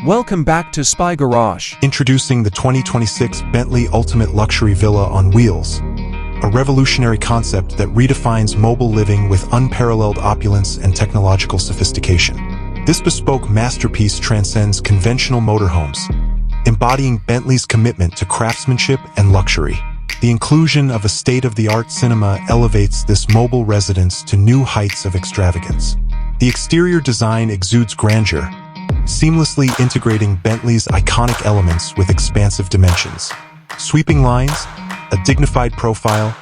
Welcome back to Spy Garage. Introducing the 2026 Bentley Ultimate Luxury Villa on wheels, a revolutionary concept that redefines mobile living with unparalleled opulence and technological sophistication. This bespoke masterpiece transcends conventional motorhomes, embodying Bentley's commitment to craftsmanship and luxury. The inclusion of a state-of-the-art cinema elevates this mobile residence to new heights of extravagance. The exterior design exudes grandeur, seamlessly integrating Bentley's iconic elements with expansive dimensions. Sweeping lines, a dignified profile,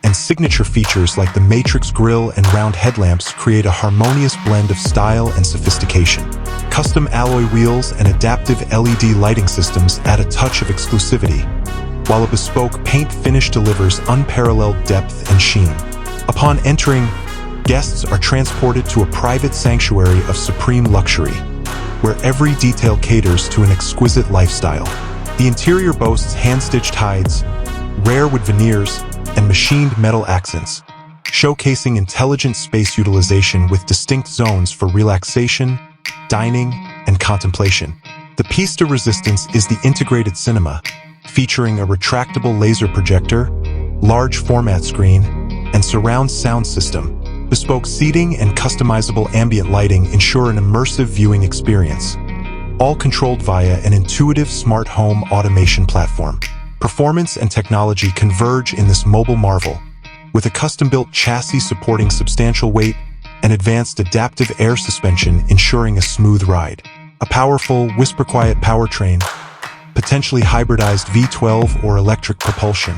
and signature features like the matrix grille and round headlamps create a harmonious blend of style and sophistication. Custom alloy wheels and adaptive LED lighting systems add a touch of exclusivity, while a bespoke paint finish delivers unparalleled depth and sheen. Upon entering, guests are transported to a private sanctuary of supreme luxury, where every detail caters to an exquisite lifestyle. The interior boasts hand-stitched hides, rare wood veneers, and machined metal accents, showcasing intelligent space utilization with distinct zones for relaxation, dining, and contemplation. The piece de resistance is the integrated cinema, featuring a retractable laser projector, large format screen, and surround sound system. Bespoke seating and customizable ambient lighting ensure an immersive viewing experience, all controlled via an intuitive smart home automation platform. Performance and technology converge in this mobile marvel, with a custom-built chassis supporting substantial weight and advanced adaptive air suspension ensuring a smooth ride. A powerful, whisper-quiet powertrain, potentially hybridized V12 or electric propulsion,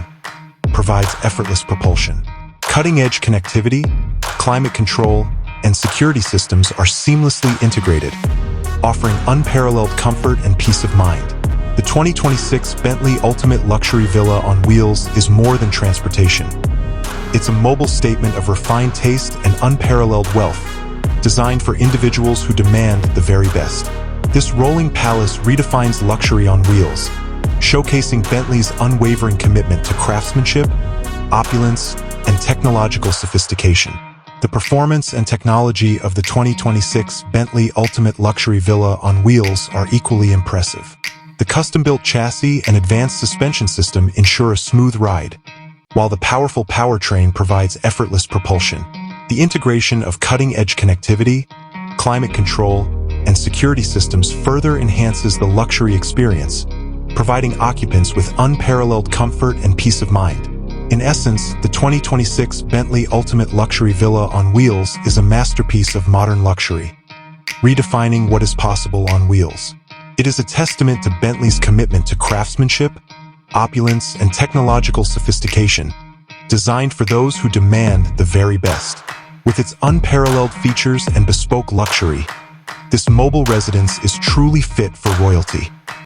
provides effortless propulsion. Cutting-edge connectivity, climate control, and security systems are seamlessly integrated, offering unparalleled comfort and peace of mind. The 2026 Bentley Ultimate Luxury Villa on wheels is more than transportation. It's a mobile statement of refined taste and unparalleled wealth, designed for individuals who demand the very best. This rolling palace redefines luxury on wheels, showcasing Bentley's unwavering commitment to craftsmanship, opulence, and technological sophistication. The performance and technology of the 2026 Bentley Ultimate Luxury Villa on wheels are equally impressive. The custom-built chassis and advanced suspension system ensure a smooth ride, while the powerful powertrain provides effortless propulsion. The integration of cutting-edge connectivity, climate control, and security systems further enhances the luxury experience, providing occupants with unparalleled comfort and peace of mind. In essence, the 2026 Bentley Ultimate Luxury Villa on wheels is a masterpiece of modern luxury, redefining what is possible on wheels. It is a testament to Bentley's commitment to craftsmanship, opulence, and technological sophistication, designed for those who demand the very best. With its unparalleled features and bespoke luxury, this mobile residence is truly fit for royalty.